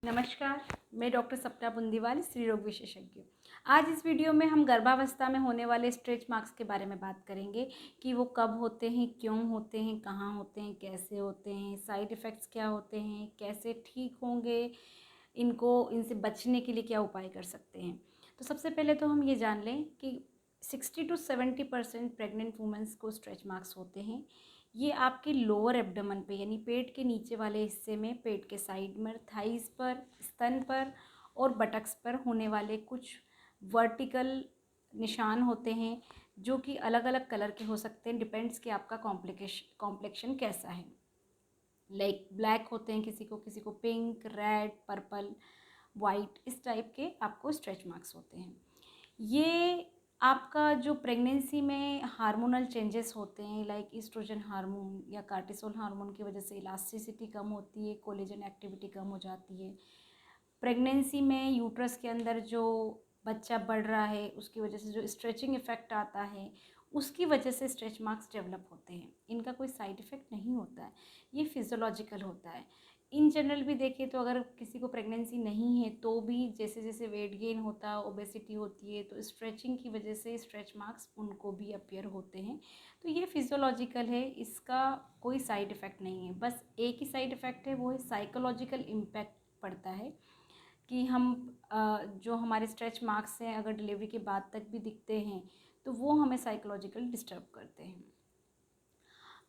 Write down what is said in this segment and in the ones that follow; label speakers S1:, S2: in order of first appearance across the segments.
S1: नमस्कार, मैं डॉक्टर सप्ना बुंदीवाल, स्त्री रोग विशेषज्ञ। आज इस वीडियो में हम गर्भावस्था में होने वाले स्ट्रेच मार्क्स के बारे में बात करेंगे कि वो कब होते हैं, क्यों होते हैं, कहाँ होते हैं, कैसे होते हैं, साइड इफ़ेक्ट्स क्या होते हैं, कैसे ठीक होंगे, इनसे बचने के लिए क्या उपाय कर सकते हैं। तो सबसे पहले तो हम ये जान लें कि 60 to 70% प्रेग्नेंट वुमेंस को स्ट्रेच मार्क्स होते हैं। ये आपके लोअर एब्डोमेन पे यानी पेट के नीचे वाले हिस्से में, पेट के साइड में, थाइस पर, स्तन पर और बटक्स पर होने वाले कुछ वर्टिकल निशान होते हैं जो कि अलग अलग कलर के हो सकते हैं, डिपेंड्स कि आपका कॉम्प्लेक्शन कैसा है। लाइक ब्लैक होते हैं किसी को पिंक, रेड, पर्पल, वाइट, इस टाइप के आपको स्ट्रेच मार्क्स होते हैं। ये आपका जो प्रेगनेंसी में हार्मोनल चेंजेस होते हैं, लाइक ईस्ट्रोजन हार्मोन या कार्टिसोल हार्मोन की वजह से इलास्टिसिटी कम होती है, कोलेजन एक्टिविटी कम हो जाती है। प्रेगनेंसी में यूट्रस के अंदर जो बच्चा बढ़ रहा है उसकी वजह से जो स्ट्रेचिंग इफ़ेक्ट आता है, उसकी वजह से स्ट्रेच मार्क्स डेवलप होते हैं। इनका कोई साइड इफ़ेक्ट नहीं होता है, ये फिज़ोलॉजिकल होता है। इन जनरल भी देखें तो अगर किसी को प्रेगनेंसी नहीं है तो भी जैसे जैसे वेट गेन होता है, ओबेसिटी होती है, तो स्ट्रेचिंग की वजह से स्ट्रेच मार्क्स उनको भी अपीयर होते हैं। तो ये फिज़ोलॉजिकल है, इसका कोई साइड इफ़ेक्ट नहीं है। बस एक ही साइड इफ़ेक्ट है, वो है साइकोलॉजिकल इम्पैक्ट पड़ता है कि हम जो हमारे स्ट्रेच मार्क्स हैं अगर डिलीवरी के बाद तक भी दिखते हैं तो वो हमें साइकोलॉजिकल डिस्टर्ब करते हैं।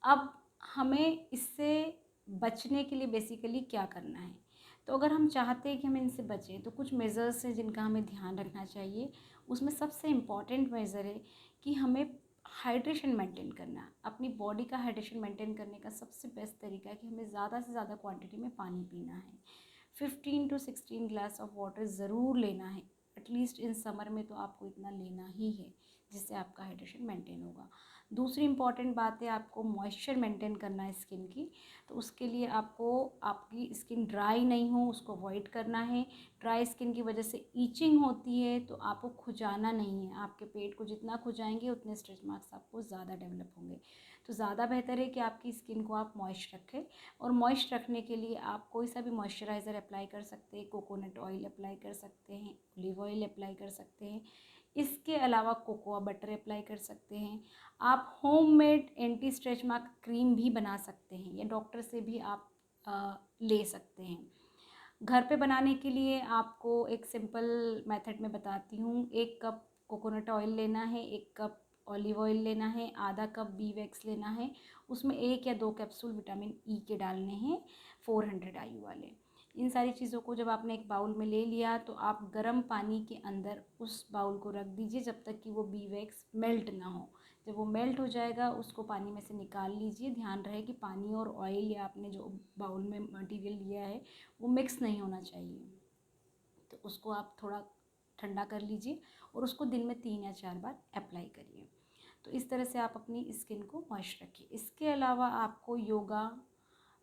S1: अब हमें इससे बचने के लिए बेसिकली क्या करना है, तो अगर हम चाहते हैं कि हम इनसे बचें तो कुछ मेज़र्स हैं जिनका हमें ध्यान रखना चाहिए। उसमें सबसे इम्पॉर्टेंट मेज़र है कि हमें हाइड्रेशन मेंटेन करना। अपनी बॉडी का हाइड्रेशन मेंटेन करने का सबसे बेस्ट तरीका है कि हमें ज़्यादा से ज़्यादा क्वांटिटी में पानी पीना है। 15 to 16 ग्लास ऑफ वाटर ज़रूर लेना है। एटलीस्ट इन समर में तो आपको इतना लेना ही है जिससे आपका हाइड्रेशन मेंटेन होगा। दूसरी इंपॉर्टेंट बात है, आपको मॉइस्चर मेंटेन करना है स्किन की। तो उसके लिए आपको आपकी स्किन ड्राई नहीं हो उसको अवॉइड करना है। ड्राई स्किन की वजह से ईचिंग होती है, तो आपको खुजाना नहीं है। आपके पेट को जितना खुजाएंगे उतने स्ट्रेच मार्क्स आपको ज़्यादा डेवलप होंगे। तो ज़्यादा बेहतर है कि आपकी स्किन को आप मॉइस्ट रखें। और मॉइस्ट रखने के लिए आप कोई सा भी मॉइस्चराइज़र अप्लाई कर सकते हैं, कोकोनट ऑयल अप्लाई कर सकते हैं, ऑलिव ऑयल अप्लाई कर सकते हैं। इसके अलावा कोकोआ बटर अप्लाई कर सकते हैं। आप homemade anti stretch mark cream भी बना सकते हैं या डॉक्टर से भी आप ले सकते हैं। घर पे बनाने के लिए आपको एक सिंपल मेथड में बताती हूँ। 1 कप कोकोनट ऑयल लेना है, 1 कप ऑलिव ऑयल लेना है, आधा कप बी वैक्स लेना है, उसमें 1 या 2 कैप्सूल विटामिन ई के डालने हैं 400 IU वाले। इन सारी चीज़ों को जब आपने एक बाउल में ले लिया तो आप गर्म पानी के अंदर उस बाउल को रख दीजिए जब तक कि वो बी वैक्स मेल्ट ना हो। जब वो मेल्ट हो जाएगा उसको पानी में से निकाल लीजिए। ध्यान रहे कि पानी और ऑयल या आपने जो बाउल में मटेरियल लिया है वो मिक्स नहीं होना चाहिए। तो उसको आप थोड़ा ठंडा कर लीजिए और उसको दिन में 3 या 4 बार अप्लाई करिए। तो इस तरह से आप अपनी स्किन को मॉइस्ट रखिए। इसके अलावा आपको योगा,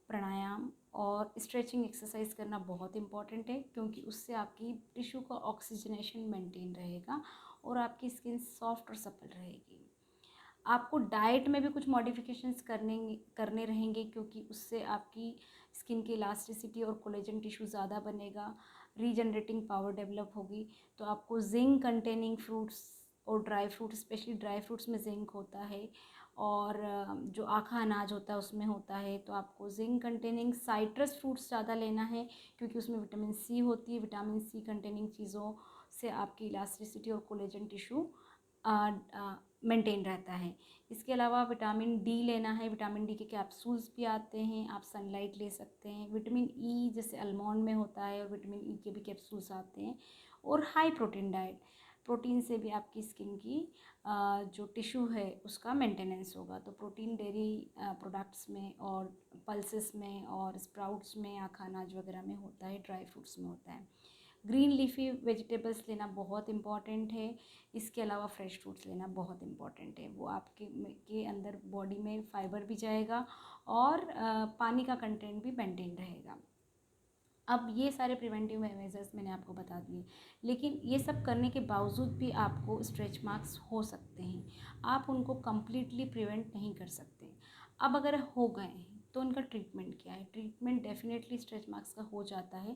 S1: प्राणायाम और स्ट्रेचिंग एक्सरसाइज करना बहुत इम्पॉर्टेंट है, क्योंकि उससे आपकी टिश्यू का ऑक्सीजनेशन मेंटेन रहेगा और आपकी स्किन सॉफ्ट और सपल रहेगी। आपको डाइट में भी कुछ मॉडिफिकेशंस करने रहेंगे, क्योंकि उससे आपकी स्किन की इलास्टिसिटी और कोलेजन टिश्यू ज़्यादा बनेगा, रीजनरेटिंग पावर डेवलप होगी। तो आपको जिंक कंटेनिंग फ्रूट्स और dry fruit, specially dry fruits में जिंक होता है और जो आखा अनाज होता है उसमें होता है, तो आपको जिंक कंटेनिंग साइट्रस फ्रूट्स ज़्यादा लेना है, क्योंकि उसमें विटामिन सी होती है। विटामिन सी कंटेनिंग चीज़ों से आपकी इलास्टिसिटी और कोलेजन टिश्यू मेंटेन रहता है। इसके अलावा विटामिन डी लेना है। विटामिन डी के कैप्सूल्स भी आते हैं, आप सनलाइट ले सकते हैं। विटामिन ई जैसे आलमंड में होता है, और विटामिन ई के भी कैप्सूल्स आते हैं। और हाई प्रोटीन डाइट, प्रोटीन से भी आपकी स्किन की जो टिश्यू है उसका मेंटेनेंस होगा। तो प्रोटीन डेयरी प्रोडक्ट्स में और पल्सेस में और स्प्राउट्स में, आखा अनाज वगैरह में होता है, ड्राई फ्रूट्स में होता है। ग्रीन लीफी वेजिटेबल्स लेना बहुत इम्पॉर्टेंट है। इसके अलावा फ्रेश फ्रूट्स लेना बहुत इम्पॉर्टेंट है। वो आपके के अंदर बॉडी में फाइबर भी जाएगा और पानी का कंटेंट भी मेंटेन रहेगा। अब ये सारे प्रिवेंटिव मेजर्स मैंने आपको बता दिए, लेकिन ये सब करने के बावजूद भी आपको स्ट्रेच मार्क्स हो सकते हैं। आप उनको कम्प्लीटली प्रिवेंट नहीं कर सकते। अब अगर हो गए हैं तो उनका ट्रीटमेंट क्या है? ट्रीटमेंट डेफिनेटली स्ट्रेच मार्क्स का हो जाता है।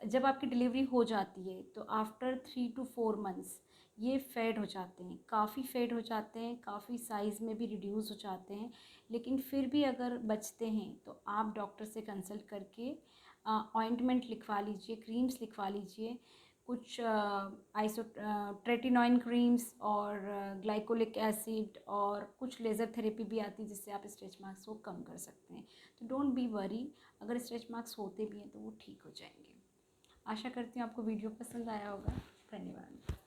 S1: जब आपकी डिलीवरी हो जाती है तो आफ्टर 3 to 4 मंथ्स ये फेड हो जाते हैं, काफ़ी फेड हो जाते हैं, काफ़ी साइज़ में भी रिड्यूस हो जाते हैं। लेकिन फिर भी अगर बचते हैं तो आप डॉक्टर से कंसल्ट करके ऑइंटमेंट लिखवा लीजिए, क्रीम्स लिखवा लीजिए, कुछ ट्रेटिनॉइन क्रीम्स और ग्लाइकोलिक एसिड और कुछ लेज़र थेरेपी भी आती है जिससे आप स्ट्रेच मार्क्स को कम कर सकते हैं। तो डोंट बी वरी, अगर स्ट्रेच मार्क्स होते भी हैं तो वो ठीक हो जाएंगे। आशा करती हूँ आपको वीडियो पसंद आया होगा। धन्यवाद।